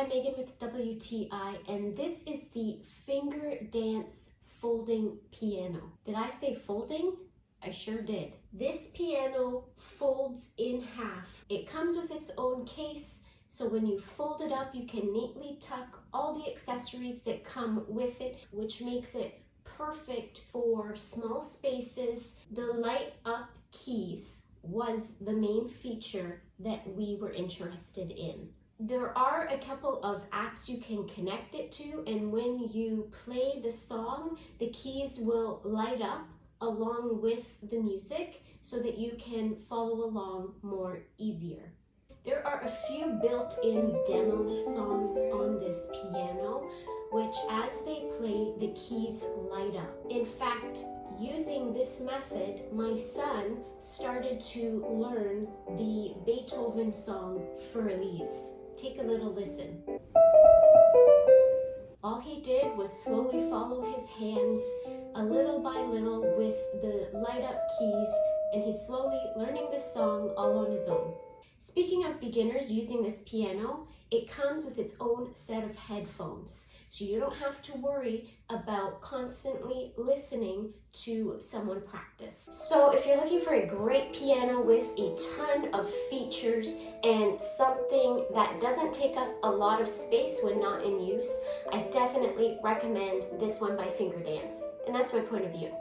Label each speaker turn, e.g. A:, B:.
A: I'm Megan with WTI, and this is the Finger Dance Folding Piano. Did I say folding? I sure did. This piano folds in half. It comes with its own case, so when you fold it up, you can neatly tuck all the accessories that come with it, which makes it perfect for small spaces. The light up keys was the main feature that we were interested in. There are a couple of apps you can connect it to, and when you play the song, the keys will light up along with the music so that you can follow along more easier. There are a few built-in demo songs on this piano, which as they play, the keys light up. In fact, using this method, my son started to learn the Beethoven song Furlies. Take a little listen. All he did was slowly follow his hands a little by little with the light up keys, and he's slowly learning this song all on his own. Speaking of beginners using this piano, it comes with its own set of headphones, so you don't have to worry about constantly listening to someone practice. So if you're looking for a great piano with a ton of features and something that doesn't take up a lot of space when not in use, I definitely recommend this one by Finger Dance. And that's my point of view.